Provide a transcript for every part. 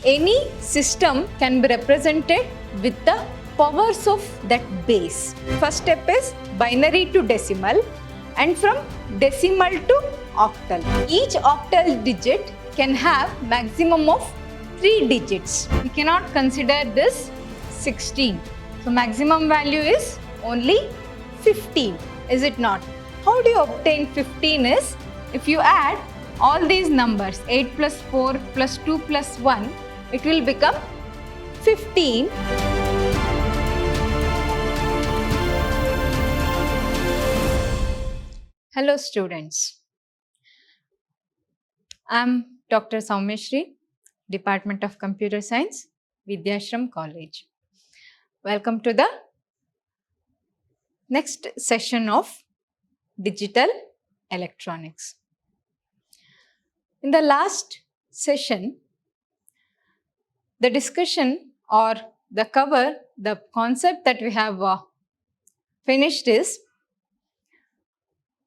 Any system can be represented with the powers of that base. First step is binary to decimal and from decimal to octal. Each octal digit can have maximum of 3 digits. We cannot consider this 16. So maximum value is only 15, is it not? How do you obtain 15 is, if you add all these numbers 8 plus 4 plus 2 plus 1, it will become 15. Hello students, I am Dr. Soumyashri, Department of Computer Science, Vidhyaashram College. Welcome to the next session of Digital Electronics. In the last session, the discussion or the concept that we have finished is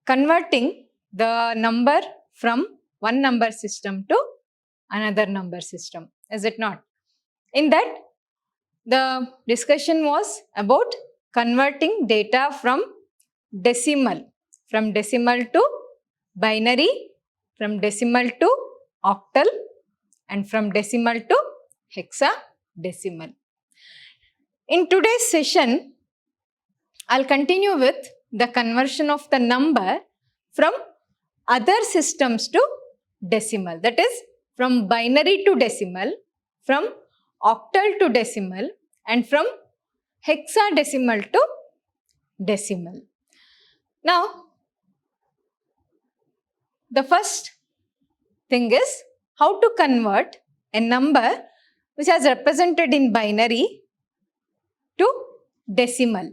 converting the number from one number system to another number system, is it not? In that, the discussion was about converting data from decimal to binary, from decimal to octal, and from decimal to hexadecimal. In today's session, I'll continue with the conversion of the number from other systems to decimal. That is, from binary to decimal, from octal to decimal, and from hexadecimal to decimal. Now, the first thing is how to convert a number which is represented in binary to decimal.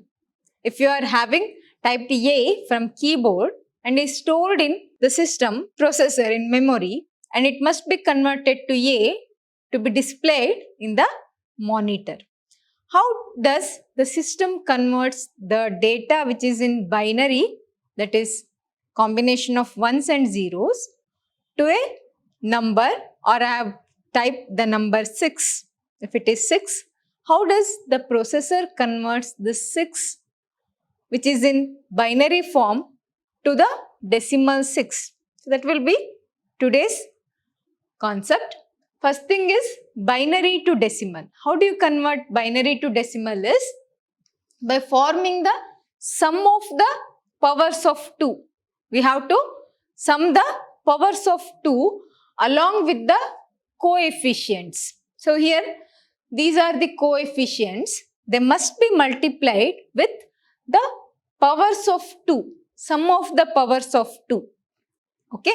If you are having typed A from keyboard and is stored in the system processor in memory, and it must be converted to A to be displayed in the monitor. How does the system converts the data which is in binary, that is combination of ones and zeros, to a number, or I have typed the number 6. If it is 6, how does the processor converts this 6 which is in binary form to the decimal 6? So that will be today's concept. First thing is binary to decimal. How do you convert binary to decimal is by forming the sum of the powers of 2. We have to sum the powers of 2 along with the coefficients. So here these are the coefficients. They must be multiplied with the powers of 2, sum of the powers of 2. Okay.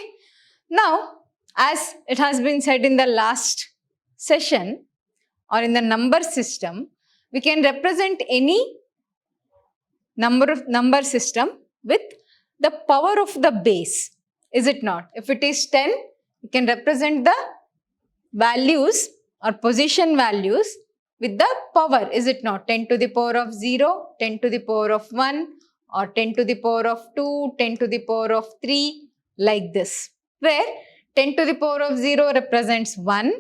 Now, as it has been said in the last session or in the number system, we can represent any number system with the power of the base, is it not? If it is 10, you can represent the values or position values with the power, is it not? 10 to the power of 0, 10 to the power of 1, or 10 to the power of 2, 10 to the power of 3, like this, where 10 to the power of 0 represents 1,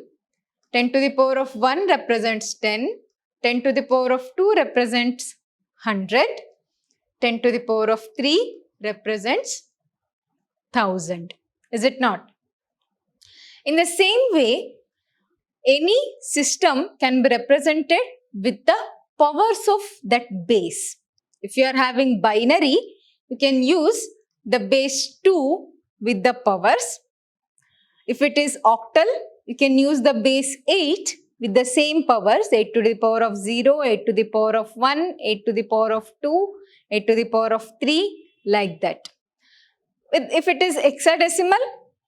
10 to the power of 1 represents 10, 10 to the power of 2 represents 100, 10 to the power of 3 represents 1000, is it not? In the same way, any system can be represented with the powers of that base. If you are having binary, you can use the base 2 with the powers. If it is octal, you can use the base 8 with the same powers, 8 to the power of 0, 8 to the power of 1, 8 to the power of 2, 8 to the power of 3, like that. If it is hexadecimal,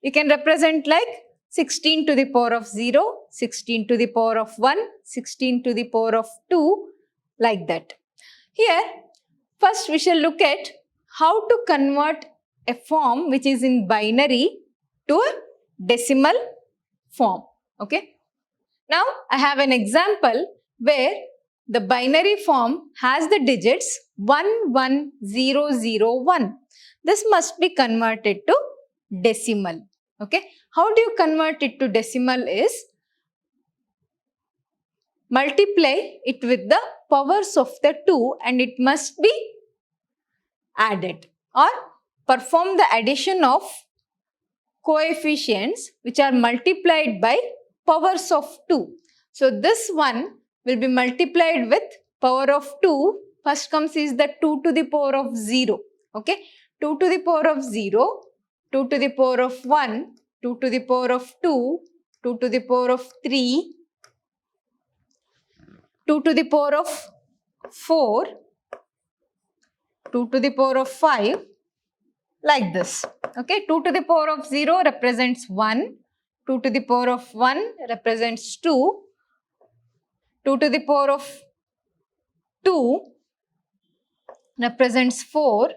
you can represent like 16 to the power of 0, 16 to the power of 1, 16 to the power of 2, like that. Here, first we shall look at how to convert a form which is in binary to a decimal form. Okay. Now, I have an example where the binary form has the digits 11001. This must be converted to decimal. Okay. How do you convert it to decimal is, multiply it with the powers of the 2 and it must be added, or perform the addition of coefficients which are multiplied by powers of 2. So this one will be multiplied with power of 2. First comes is the 2 to the power of 0. Okay. 2 to the power of 0, 2 to the power of 1, 2 to the power of 2, 2 to the power of 3, 2 to the power of 4, 2 to the power of 5, like this. Okay, 2 to the power of 0 represents 1, 2 to the power of 1 represents 2, 2 to the power of 2 represents 4,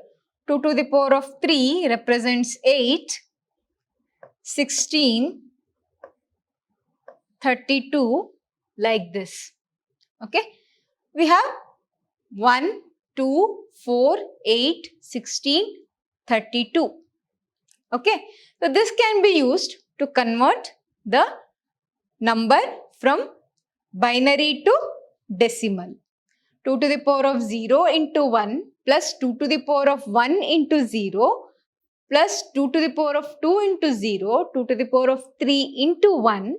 2 to the power of 3 represents 8, 16, 32, like this. Okay, we have 1, 2, 4, 8, 16, 32. Okay, so this can be used to convert the number from binary to decimal. 2 to the power of 0 into 1 plus 2 to the power of 1 into 0 plus 2 to the power of 2 into 0, 2 to the power of 3 into 1,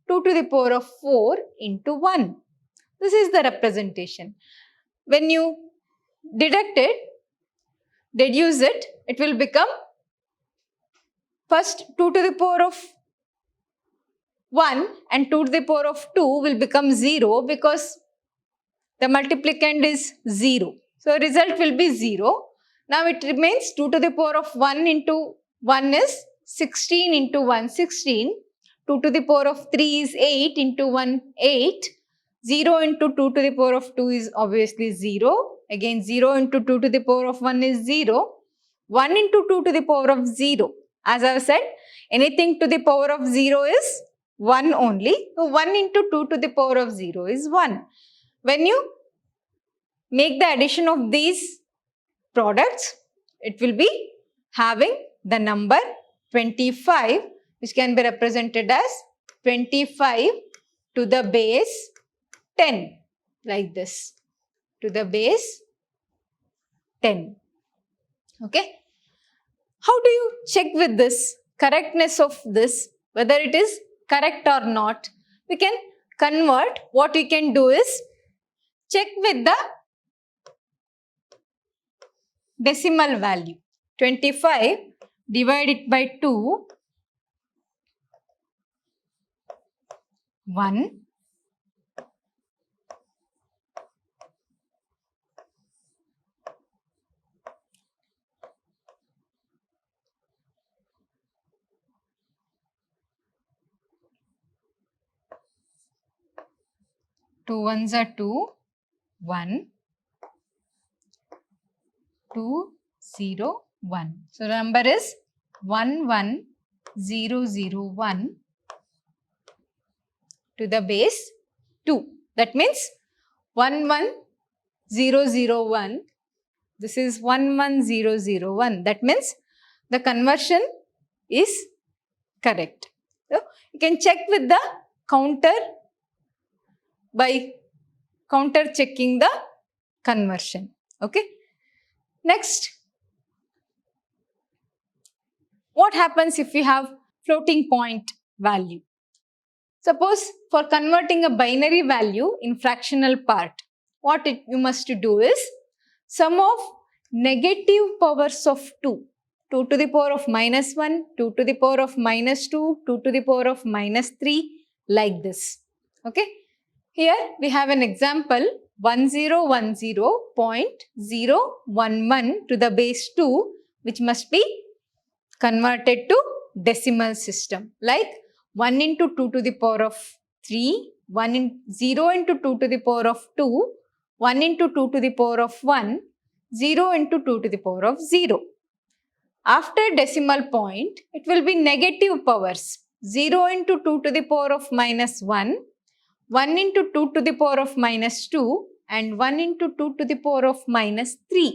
2 to the power of 4 into 1. This is the representation. When you deduce it, it will become first 2 to the power of 1 and 2 to the power of 2 will become 0 because the multiplicand is 0. So, result will be 0. Now, it remains 2 to the power of 1 into 1 is 16 into 1, 16. 2 to the power of 3 is 8 into 1, 8. 0 into 2 to the power of 2 is obviously 0. Again, 0 into 2 to the power of 1 is 0. 1 into 2 to the power of 0. As I have said, anything to the power of 0 is 1 only. So, 1 into 2 to the power of 0 is 1. When you make the addition of these products, it will be having the number 25, which can be represented as 25 to the base 10, like this, to the base 10. Okay. How do you check with this correctness of this, whether it is correct or not? We can convert. What we can do is check with the decimal value. 25, divide it by 2, 1, 2 ones are 2, 1, 2, 0, 1. So, the number is 1, 1, 0, 0, 1 to the base 2. That means 1, 1, 0, 0, 1. This is 1, 1, 0, 0, 1. That means the conversion is correct. So, you can check with the counter by counter checking the conversion. Okay. Next, what happens if we have floating point value? Suppose for converting a binary value in fractional part, what you must do is sum of negative powers of 2. 2 to the power of minus 1, 2 to the power of minus 2, 2 to the power of minus 3, like this. Okay. Here we have an example 1010.011 to the base 2, which must be converted to decimal system, like 1 into 2 to the power of 3, 0 into 2 to the power of 2, 1 into 2 to the power of 1, 0 into 2 to the power of 0. After decimal point, it will be negative powers, 0 into 2 to the power of minus 1, 1 into 2 to the power of minus 2 and 1 into 2 to the power of minus 3.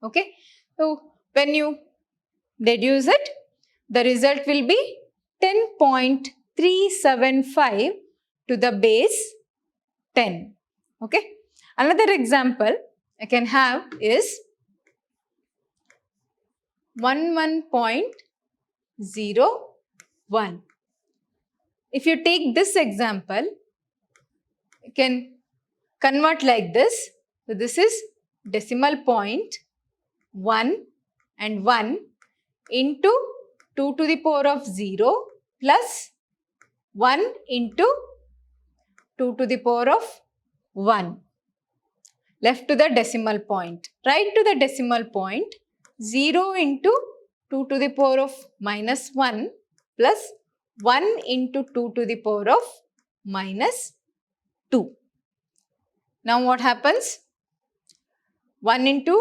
Okay. So, when you deduce it, the result will be 10.375 to the base 10. Okay. Another example I can have is 11.01. If you take this example, you can convert like this. So this is decimal point 1 and 1 into 2 to the power of 0 plus 1 into 2 to the power of 1. Left to the decimal point. Right to the decimal point, 0 into 2 to the power of minus 1 plus 1 into 2 to the power of minus 2. Now what happens? 1 into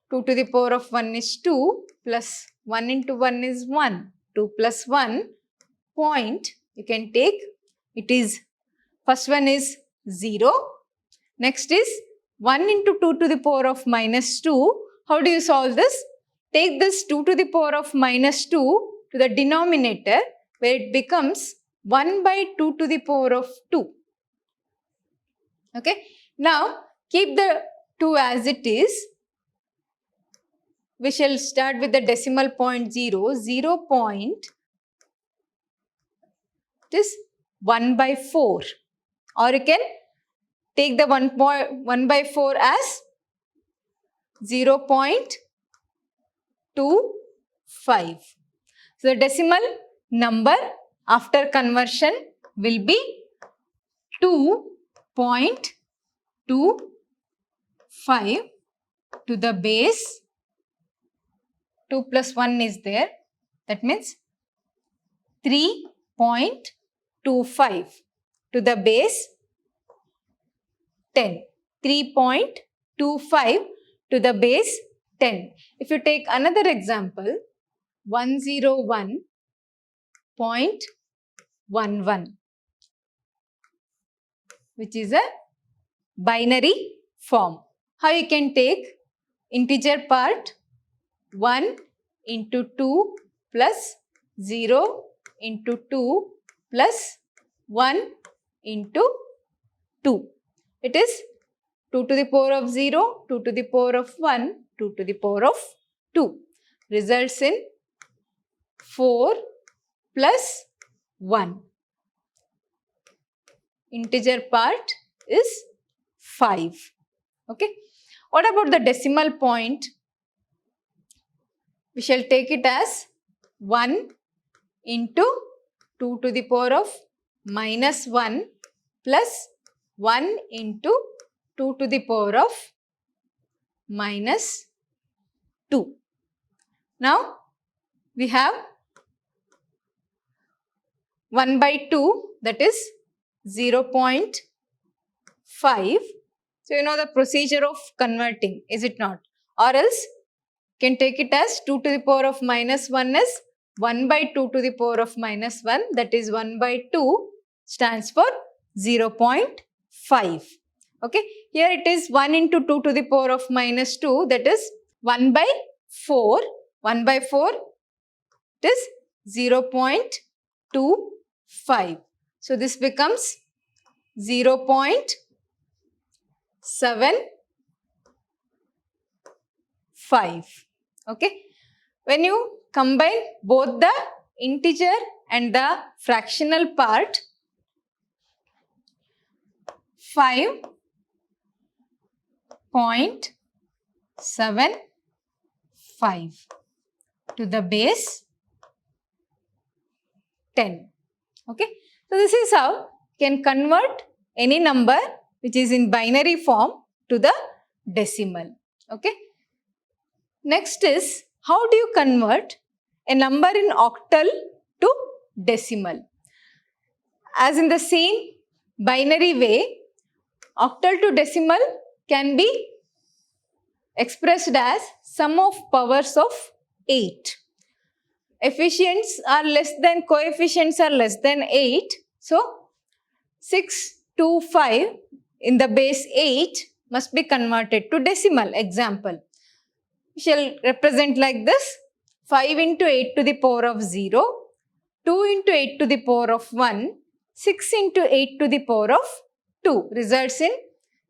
2 to the power of 1 is 2 plus 1 into 1 is 1. 2 plus 1 point you can take. It is, first one is 0. Next is 1 into 2 to the power of minus 2. How do you solve this? Take this 2 to the power of minus 2 to the denominator where it becomes 1 by 2 to the power of 2. Okay. Now keep the 2 as it is. We shall start with the decimal point 0. 0 point, it is 1 by 4. Or you can take the 1 by 4 as 0.25. So the decimal number after conversion will be 2.25 to the base. 2 plus 1 is there. That means 3.25 to the base 10. 3.25 to the base 10. If you take another example, 101.11, which is a binary form. How you can take integer part 1 into 2 plus 0 into 2 plus 1 into 2. It is 2 to the power of 0, 2 to the power of 1, 2 to the power of 2. Results in 4 plus 1. Integer part is 5. Okay. What about the decimal point? We shall take it as 1 into 2 to the power of minus 1 plus 1 into 2 to the power of minus 2. Now we have 1 by 2, that is 0.5. So you know the procedure of converting, is it not? Or else can take it as 2 to the power of minus 1 is 1 by 2 to the power of minus 1, that is 1 by 2 stands for 0.5. Okay. Here it is 1 into 2 to the power of minus 2, that is 1 by 4. 1 by 4, it is 0.25. So this becomes 0.75. Okay. When you combine both the integer and the fractional part, 5.75 to the base 10. Okay. So this is how you can convert any number which is in binary form to the decimal. Okay. Next is, how do you convert a number in octal to decimal? As in the same binary way, octal to decimal can be expressed as sum of powers of 8. Efficients are less than, coefficients are less than 8. So 6 to 5 in the base 8 must be converted to decimal. Example, we shall represent like this: 5 into 8 to the power of 0, 2 into 8 to the power of 1, 6 into 8 to the power of 2 results in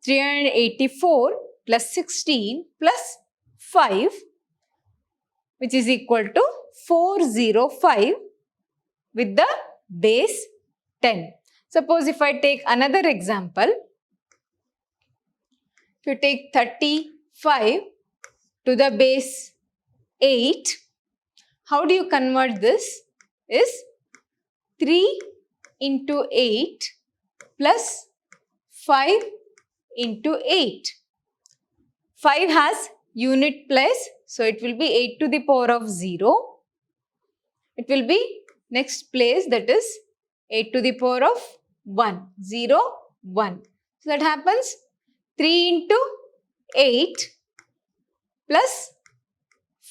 384 plus 16 plus 5, which is equal to 405 with the base 10. Suppose if I take another example, if you take 35 to the base 8, how do you convert this? Is 3 into 8 plus 5 into 8. 5 has unit place, so it will be 8 to the power of 0. It will be next place, that is 8 to the power of 1, 0, 1. So that happens 3 into 8 plus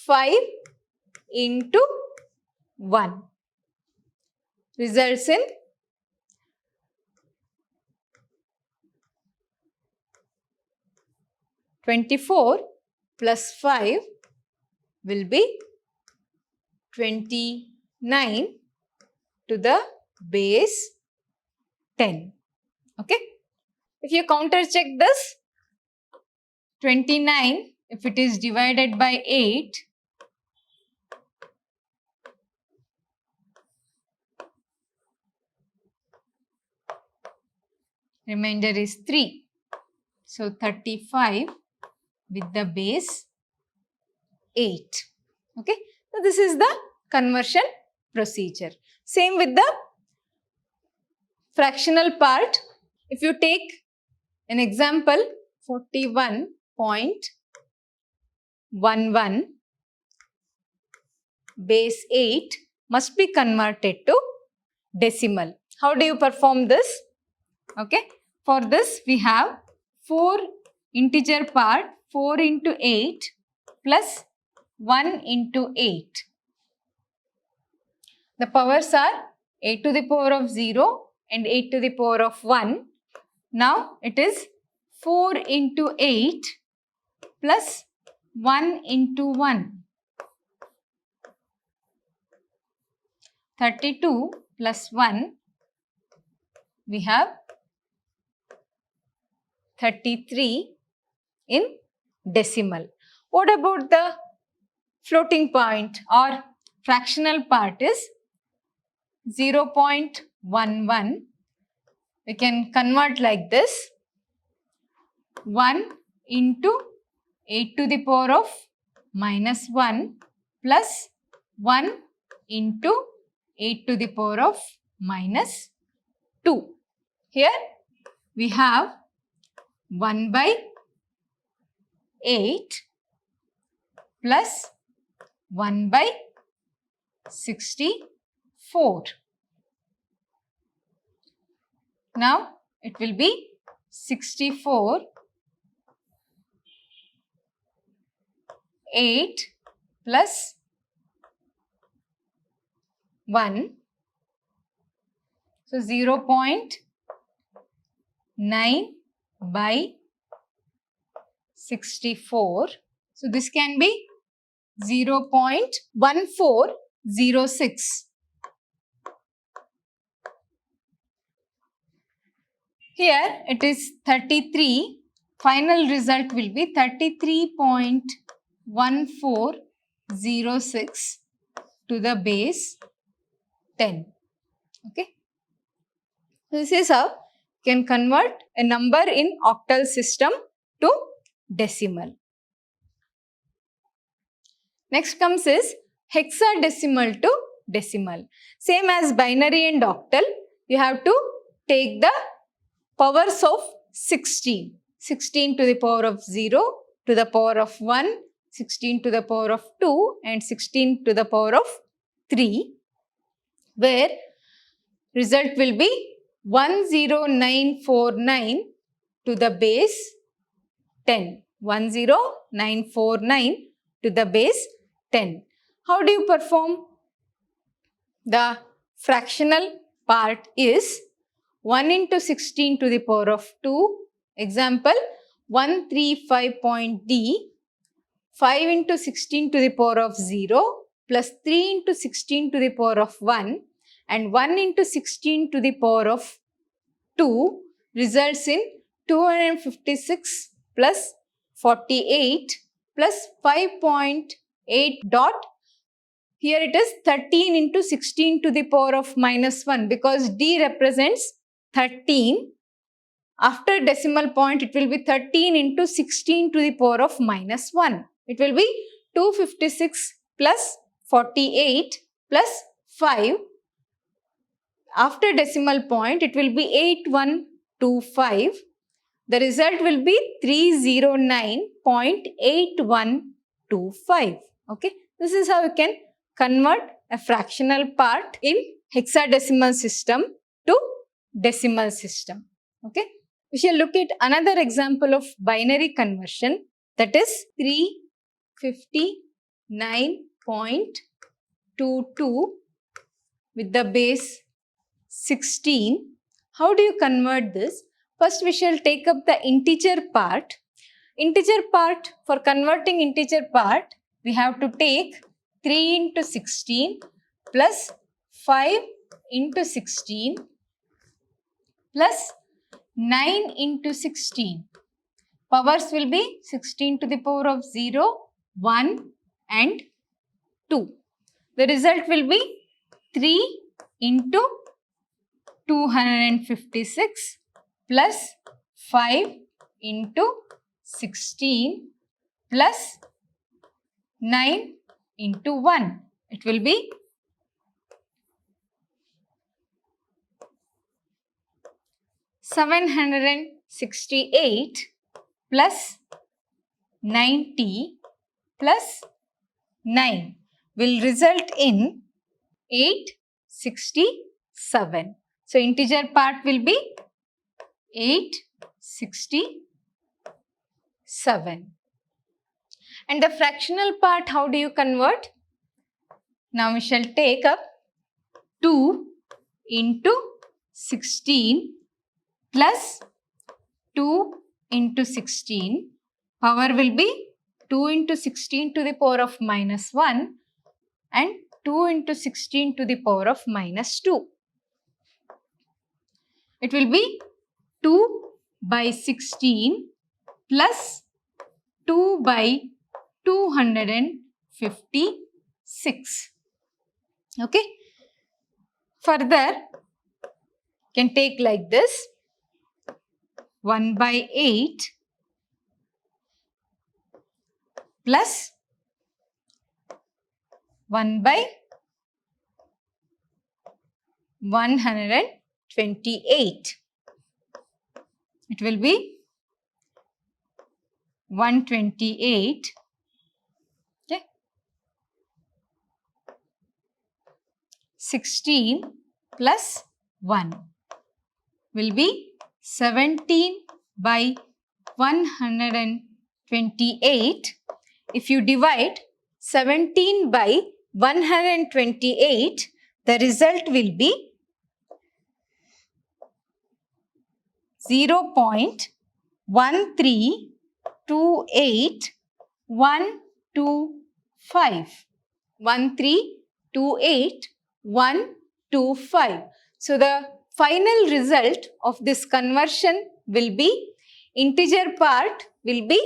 5 into 1 results in 24 plus 5 will be 29 to the base 10. Okay. If you counter check this, 29, if it is divided by 8, remainder is 3. So 35 with the base 8. Okay. So this is the conversion procedure. Same with the fractional part. If you take an example, 41.11 base 8 must be converted to decimal. How do you perform this? Okay. For this, we have 4 integer part, 4 into 8 plus 1 into 8. The powers are 8 to the power of 0 and 8 to the power of 1. Now it is 4 into 8 plus 1 into 1. 32 plus 1, we have 33 in decimal. What about the floating point or fractional part is 0.11. We can convert like this. 1 into 8 to the power of minus 1 plus 1 into 8 to the power of minus 2. Here we have 1 by 8 plus 1 by 64. Now it will be 64, 8 plus 1. So 0.9 by 64. So this can be 0.1406. Here it is 33. Final result will be 33.1406 to the base 10. Okay. This is how you can convert a number in octal system to decimal. Next comes is hexadecimal to decimal. Same as binary and octal, you have to take the powers of 16. 16 to the power of 0, to the power of 1, 16 to the power of 2 and 16 to the power of 3, where result will be 10949 to the base 10. 10949 to the base 10. How do you perform? The fractional part is 1 into 16 to the power of 2. Example 135.d. 5 into 16 to the power of 0 plus 3 into 16 to the power of 1 and 1 into 16 to the power of 2 results in 256 plus 48 plus 5.8 dot. Here it is 13 into 16 to the power of minus 1 because D represents 13. After decimal point, it will be 13 into 16 to the power of minus 1. It will be 256 plus 48 plus 5. After decimal point, it will be 8125. The result will be 309.8125. Okay. This is how you can convert a fractional part in hexadecimal system to decimal system. Okay. We shall look at another example of binary conversion, that is 359.22 with the base 16. How do you convert this? First, we shall take up the integer part. Integer part, for converting integer part, we have to take 3 into 16 plus 5 into 16 plus 9 into 16. Powers will be 16 to the power of 0, 1 and 2. The result will be 3 into 256 plus 5 into 16 plus 9 into 1. It will be 768 plus 90 plus 9 will result in 867. So, integer part will be 867. And the fractional part, how do you convert? Now, we shall take up 2 into 16 plus 2 into 16. Power will be 2 into 16 to the power of minus 1 and 2 into 16 to the power of minus 2. It will be 2 by 16 plus 2 by 256. Okay. Further, you can take like this. 1 by 8 plus 1 by 128. It will be 128. Okay. 16 plus 1 will be 17 by 128. If you divide 17 by 128, the result will be 0.1328125. 1328125. So, the final result of this conversion will be, integer part will be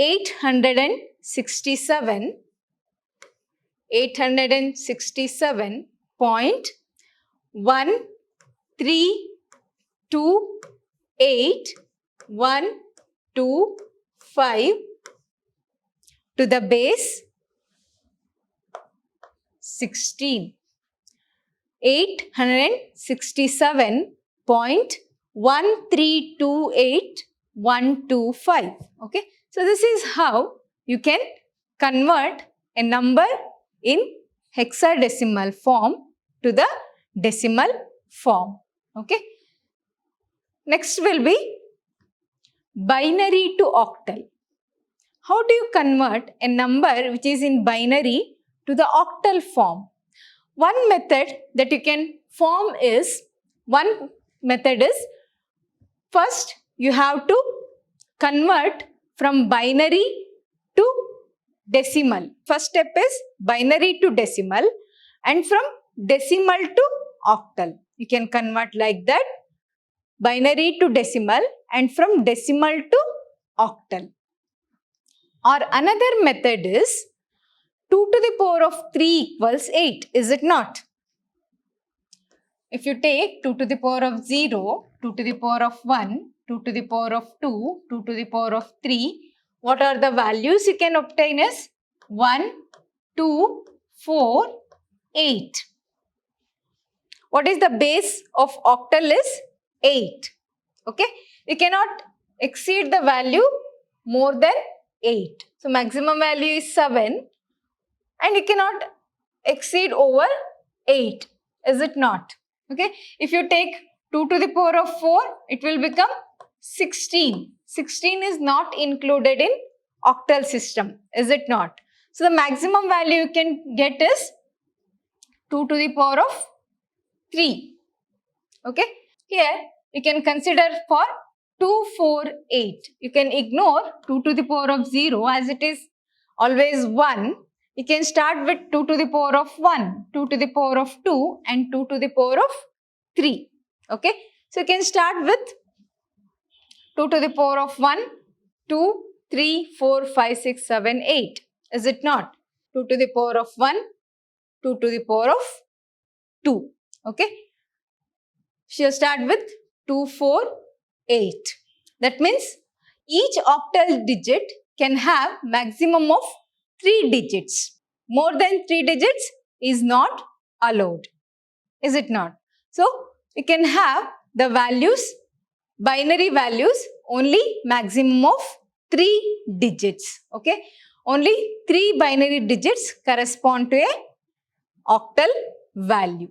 867.1328125 to the base 16. 867.1328125. Okay. So, this is how you can convert a number in hexadecimal form to the decimal form. Okay. Next will be binary to octal. How do you convert a number which is in binary to the octal form? One method that you can form is, first you have to convert from binary to decimal. First step is binary to decimal, and from decimal to octal. You can convert like that. binary to decimal and from decimal to octal. Or another method is 2 to the power of 3 equals 8, is it not? If you take 2 to the power of 0, 2 to the power of 1, 2 to the power of 2, 2 to the power of 3, what are the values you can obtain is 1, 2, 4, 8. What is the base of octal is 8. Okay, you cannot exceed the value more than 8. So maximum value is 7 and you cannot exceed over 8, is it not? Okay, if you take 2 to the power of 4, it will become 16. 16 is not included in octal system, is it not? So the maximum value you can get is 2 to the power of 3. Okay, here you can consider for 2, 4, 8. You can ignore 2 to the power of 0 as it is always 1. You can start with 2 to the power of 1, 2 to the power of 2 and 2 to the power of 3. Okay, so you can start with 2 to the power of 1, 2, 3, 4, 5, 6, 7, 8. Is it not? 2 to the power of 1, 2 to the power of 2. Okay, so you start with 2, 4, 8. That means each octal digit can have maximum of 3 digits. More than 3 digits is not allowed. Is it not? So, you can have the values, binary values, only maximum of 3 digits. Okay. Only 3 binary digits correspond to a octal value.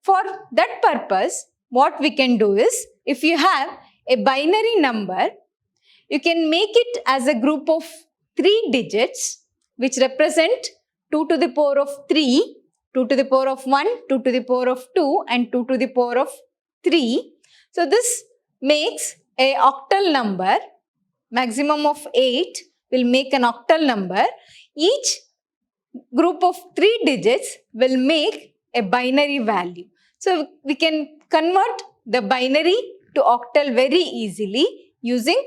For that purpose, what we can do is, if you have a binary number, you can make it as a group of 3 digits which represent 2 to the power of 3, 2 to the power of 1, 2 to the power of 2 and 2 to the power of 3. So this makes a octal number. Maximum of 8 will make an octal number. Each group of 3 digits will make a binary value. So we can convert the binary to octal very easily using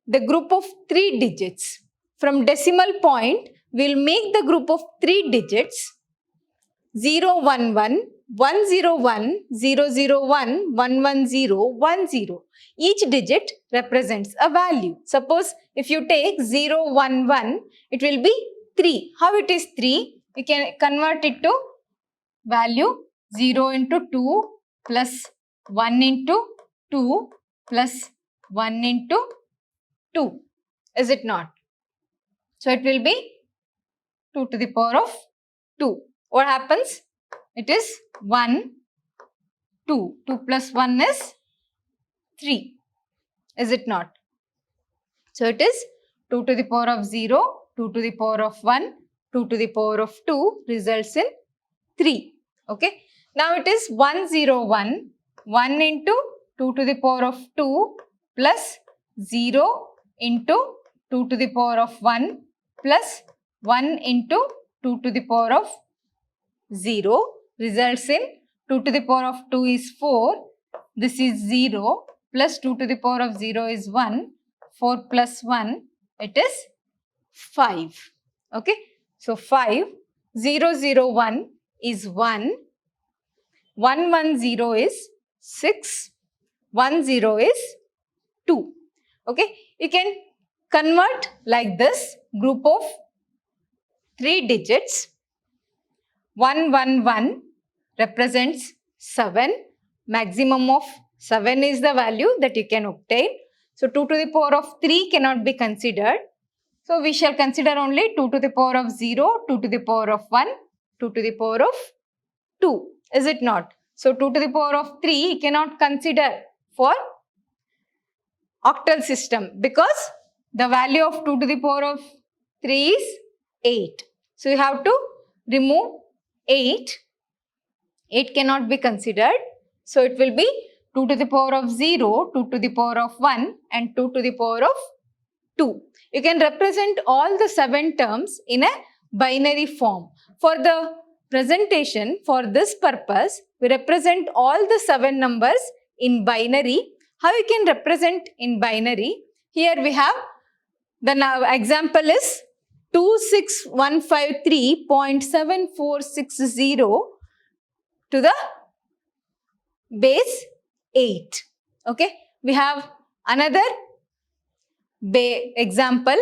the group of 3 digits. From decimal point, we will make the group of 3 digits 011, 101, 001, 110, 10. Each digit represents a value. Suppose if you take 011, it will be 3. How it is 3? We can convert it to value 0 into 2 plus 1 into 2 plus 1 into 2. Is it not? So it will be 2 to the power of 2. What happens? It is 1, 2. 2 plus 1 is 3. Is it not? So it is 2 to the power of 0, 2 to the power of 1, 2 to the power of 2 results in 3. Okay. Now it is 101, 1 into 2 to the power of 2 plus 0 into 2 to the power of 1 plus 1 into 2 to the power of 0 results in 2 to the power of 2 is 4. This is 0 plus 2 to the power of 0 is 1. 4 plus 1, it is 5. Okay. So 5, 001 is 1. 110 is 6. 10 is 2. Okay. You can convert like this group of 3 digits. 111 represents 7. Maximum of 7 is the value that you can obtain. So 2 to the power of 3 cannot be considered. So we shall consider only 2 to the power of 0, 2 to the power of 1, 2 to the power of 2. Is it not? So 2 to the power of 3 cannot consider for octal system because the value of 2 to the power of 3 is 8. So you have to remove 8. 8 cannot be considered. So it will be 2 to the power of 0, 2 to the power of 1 and 2 to the power of 2. You can represent all the 7 terms in a binary form. For the presentation, for this purpose, we represent all the 7 numbers in binary. How you can represent in binary? Here we have the example is 26153.7460 to the base 8. Okay. We have another example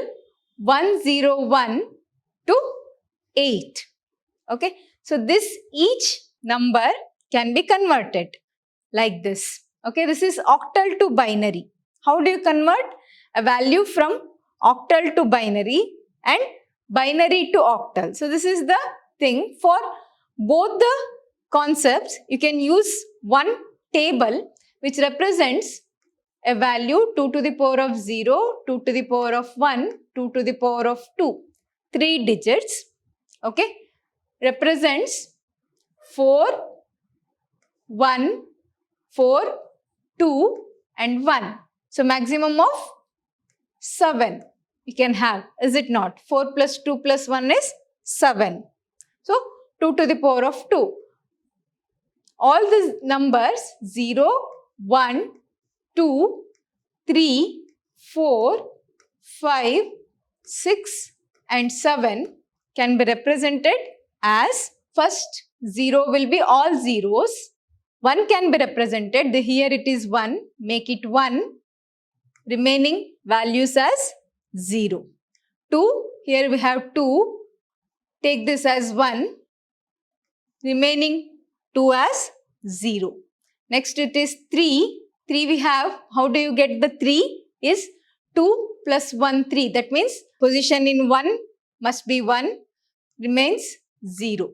101 to 8. Okay. So this each number can be converted like this. Okay. This is octal to binary. How do you convert a value from octal to binary and binary to octal? So this is the thing. For both the concepts, you can use one table which represents a value 2 to the power of 0, 2 to the power of 1, 2 to the power of 2. 3 digits, okay, represents 4, 1, 4, 2 and 1. So maximum of 7 you can have, is it not? 4 plus 2 plus 1 is 7. So 2 to the power of 2. All these numbers 0, 1, 2, 3, 4, 5, 6 and 7 can be represented as first 0 will be all zeros. 1 can be represented. Here it is 1. Make it 1. Remaining values as 0. 2. Here we have 2. Take this as 1. Remaining 2 as 0. Next it is 3. 3 we have. How do you get the 3? Is 2 plus 1, 3. That means position in 1 must be 1. Remains 0.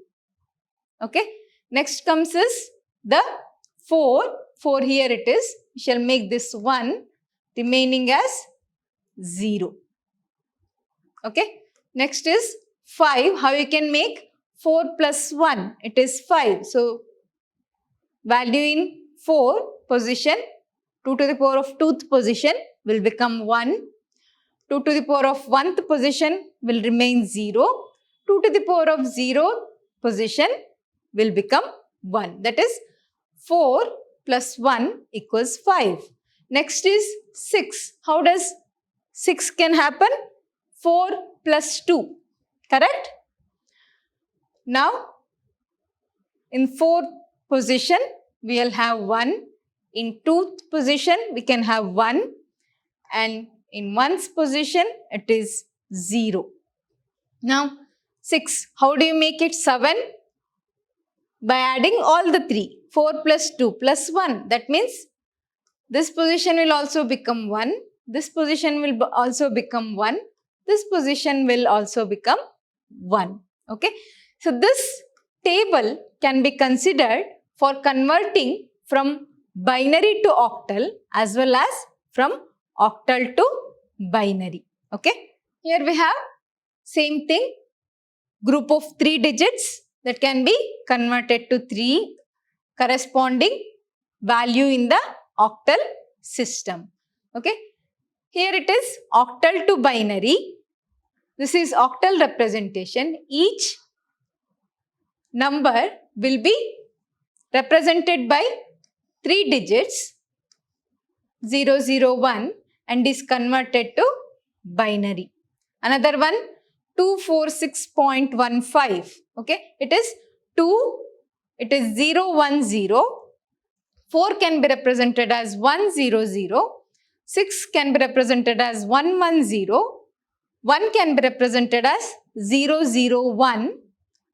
Okay. Next comes is the 4. 4 here it is. We shall make this 1. Remaining as 0. Okay. Next is 5. How you can make 4 plus 1? It is 5. So value in 4 position, 2 to the power of 2th position will become 1. 2 to the power of 1th position will remain 0. 2 to the power of 0th position will become 1. That is 4 plus 1 equals 5. Next is 6. How does 6 can happen? 4 plus 2. Correct? Now, in 4th position, we will have 1. In 2th position, we can have 1. And in 1st position, it is 0. Now, 6. How do you make it 7? By adding all the 3. 4 plus 2 plus 1. That means this position will also become 1. This position will also become 1. This position will also become 1. Okay. So this table can be considered for converting from binary to octal as well as from octal to binary. Okay. Here we have same thing. Group of 3 digits that can be converted to 3 corresponding value in the octal system. Okay. Here it is octal to binary. This is octal representation. Each number will be represented by 3 digits 001 and is converted to binary. Another one 246.15. Okay. It is 2. It is 010. 4 can be represented as 100. 6 can be represented as 110. 1 can be represented as 001.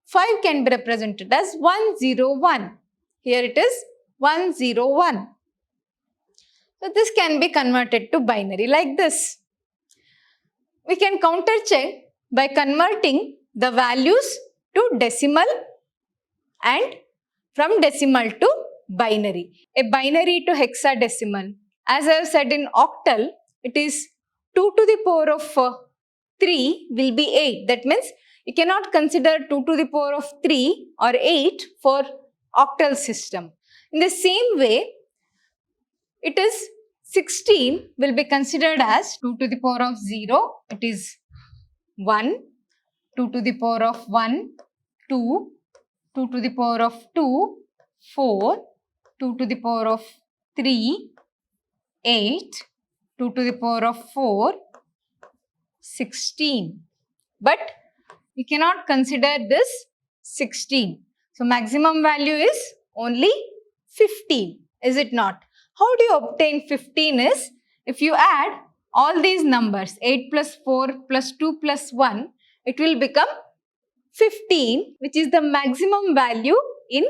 5 can be represented as 101. Here it is 101. So this can be converted to binary like this. We can counter check by converting the values to decimal and from decimal to binary. A binary to hexadecimal. As I have said in octal, it is 2 to the power of 3 will be 8. That means you cannot consider 2 to the power of 3 or 8 for octal system. In the same way, it is 16 will be considered as 2 to the power of 0. It is 1, 2 to the power of 1, 2, 2 to the power of 2, 4, 2 to the power of 3, 8, 2 to the power of 4, 16. But we cannot consider this 16. So maximum value is only 15, is it not? How do you obtain 15 is, if you add all these numbers, 8 plus 4 plus 2 plus 1, it will become 15, which is the maximum value in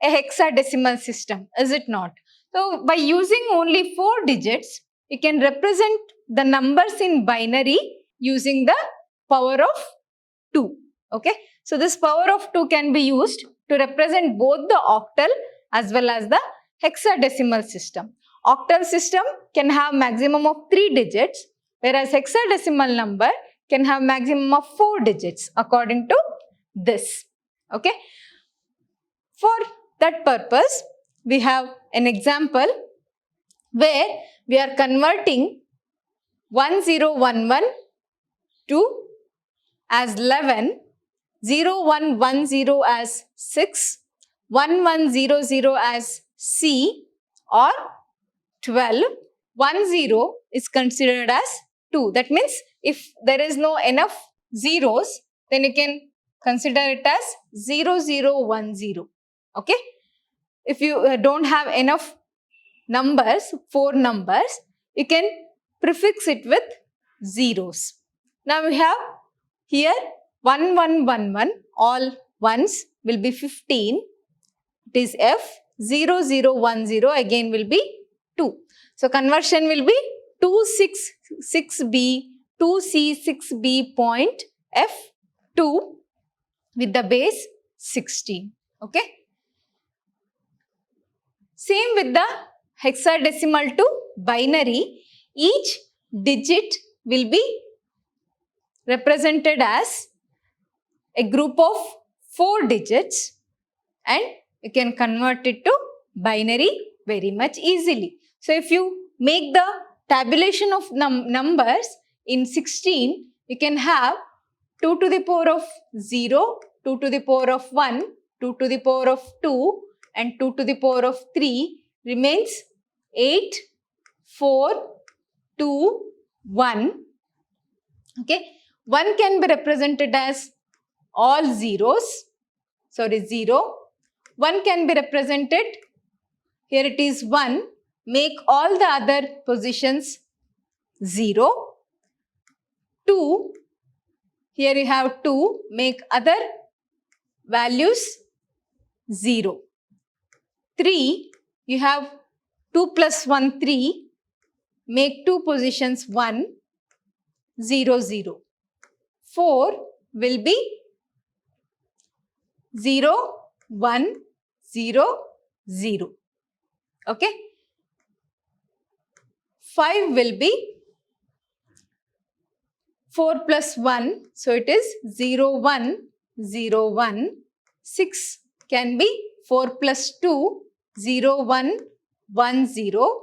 a hexadecimal system, is it not? So by using only 4 digits, you can represent the numbers in binary using the power of 2. Okay, so this power of 2 can be used to represent both the octal as well as the hexadecimal system. Octal system can have maximum of 3 digits, whereas hexadecimal number can have maximum of 4 digits according to this. Okay, for that purpose, we have an example where we are converting 1011 to as 11, 0110 as 6, 1100 as C, or 12. 10 is considered as 2. That means if there is no enough zeros, then you can consider it as 0010. Okay. If you don't have enough numbers, 4 numbers, you can prefix it with zeros. Now we have here 1111, all ones will be 15. It is F. 0010 again will be 2. So conversion will be 266B, 2C6B point F2 with the base 16. Okay. Same with the hexadecimal to binary. Each digit will be represented as a group of 4 digits, and you can convert it to binary very much easily. So if you make the tabulation of numbers in 16, you can have 2 to the power of 0, 2 to the power of 1, 2 to the power of 2 and 2 to the power of 3 remains 8, 4, 2, 1. Okay. 1 can be represented as all zeros. 0. 1 can be represented, here it is 1, make all the other positions 0. 2, here you have 2, make other values 0. 3, you have 2 plus 1, 3, make 2 positions 1, 0, 0. 4 will be 0, 1, 0, 0. Okay. 5 will be 4 plus 1. So it is 0, 1, 0, 1. 6 can be 4 plus 2, 0, 1, 1, 0.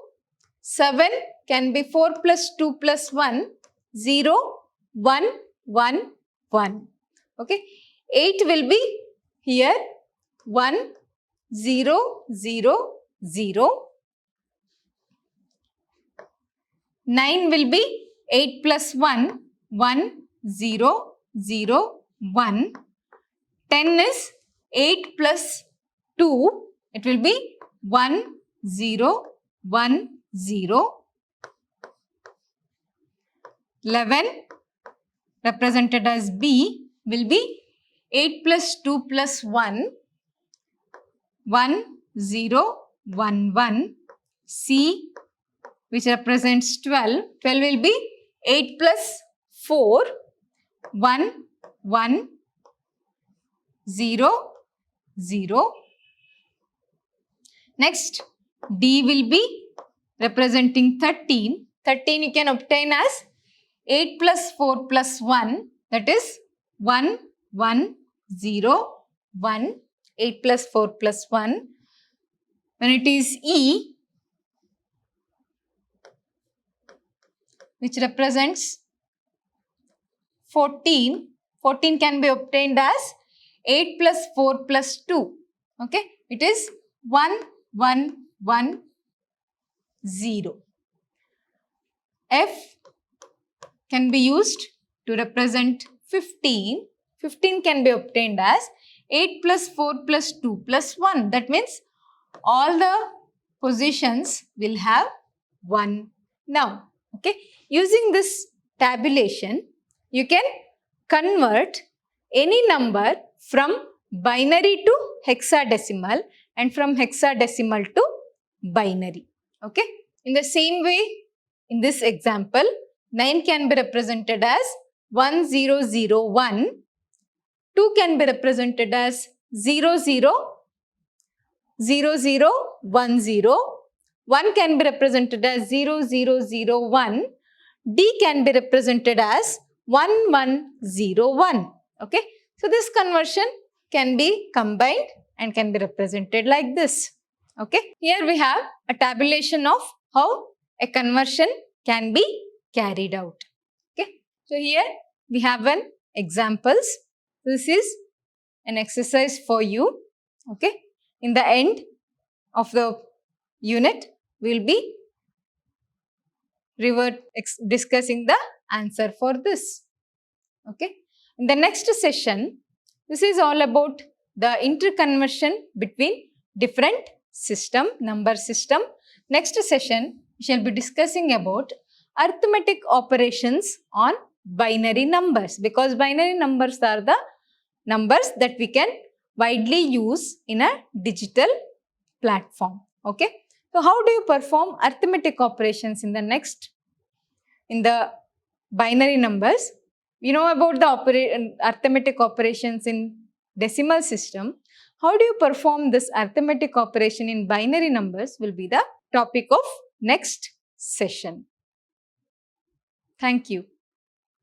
7 can be 4 plus 2 plus 1, 0, 1, 1, 1. Okay. 8 will be here 1, 0, 0, 0. 9 will be 8 plus 1, 1, 0, 0, 1. 10 is 8 plus 2, it will be 1, 0, 1, 0. 11 represented as B will be 8 plus 2 plus 1, 1, 0, 1, 1. C, which represents 12. 12 will be 8 plus 4, 1, 1, 0, 0. Next, D will be representing 13. 13 you can obtain as 8 plus 4 plus 1, that is 1, 1, 0, 1. 8 plus 4 plus 1. When it is E, which represents 14, 14 can be obtained as 8 plus 4 plus 2. Okay, it is 1, 1, 1, 0. F can be used to represent 15. 15 can be obtained as 8 plus 4 plus 2 plus 1. That means all the positions will have 1 now. Okay. Using this tabulation, you can convert any number from binary to hexadecimal and from hexadecimal to binary. Okay. In the same way, in this example, 9 can be represented as 1001. 2 can be represented as 000010. 1 can be represented as 0001. D can be represented as 1101. Okay. So this conversion can be combined and can be represented like this. Okay. Here we have a tabulation of how a conversion can be carried out. Okay. So here we have an examples. This is an exercise for you. Okay. In the end of the unit, we will be discussing the answer for this. Okay. In the next session, this is all about the interconversion between different number system. Next session, we shall be discussing about arithmetic operations on binary numbers, because binary numbers are the numbers that we can widely use in a digital platform. Okay. So how do you perform arithmetic operations in the binary numbers? You know about the arithmetic operations in decimal system. How do you perform this arithmetic operation in binary numbers will be the topic of next session. Thank you.